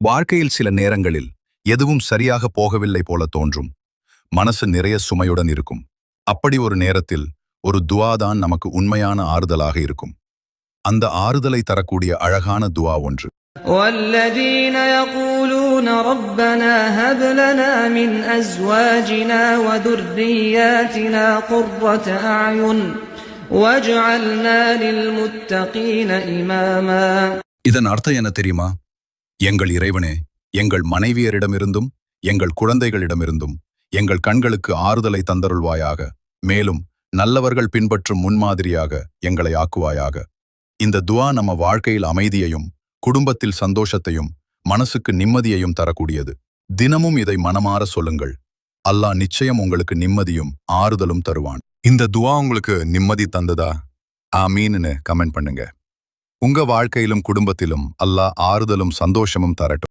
வாழ்க்கையில் சில நேரங்களில் எதுவும் சரியாக போகவில்லை போல தோன்றும். மனசு நிறைய சுமையுடன் இருக்கும். அப்படி ஒரு நேரத்தில் ஒரு துஆ தான் நமக்கு உண்மையான ஆறுதலாக இருக்கும். அந்த ஆறுதலை தரக்கூடிய அழகான துஆ ஒன்று. والذين يقولون ربنا هب لنا من أزواجنا وذرياتنا قرة أعين واجعلنا للمتقين إماما. இதன் அர்த்தம் என்ன தெரியுமா? எங்கள் இறைவனே, எங்கள் மனைவியரிடமிருந்தும் எங்கள் குழந்தைகளிடமிருந்தும் எங்கள் கண்களுக்கு ஆறுதலை தந்தருள்வாயாக. மேலும் நல்லவர்கள் பின்பற்றும் முன்மாதிரியாக எங்களை ஆக்குவாயாக. இந்த துஆ நம்ம வாழ்க்கையில் அமைதியையும் குடும்பத்தில் சந்தோஷத்தையும் மனசுக்கு நிம்மதியையும் தரக்கூடியது. தினமும் இதை மனமாற சொல்லுங்கள். அல்லாஹ் நிச்சயம் உங்களுக்கு நிம்மதியும் ஆறுதலும் தருவான். இந்த துஆ உங்களுக்கு நிம்மதி தந்ததா? ஆமீன்னு கமெண்ட் பண்ணுங்க. உங்க வாழ்க்கையிலும் குடும்பத்திலும் அல்லாஹ் ஆறுதலும் சந்தோஷமும் தரட்டும்.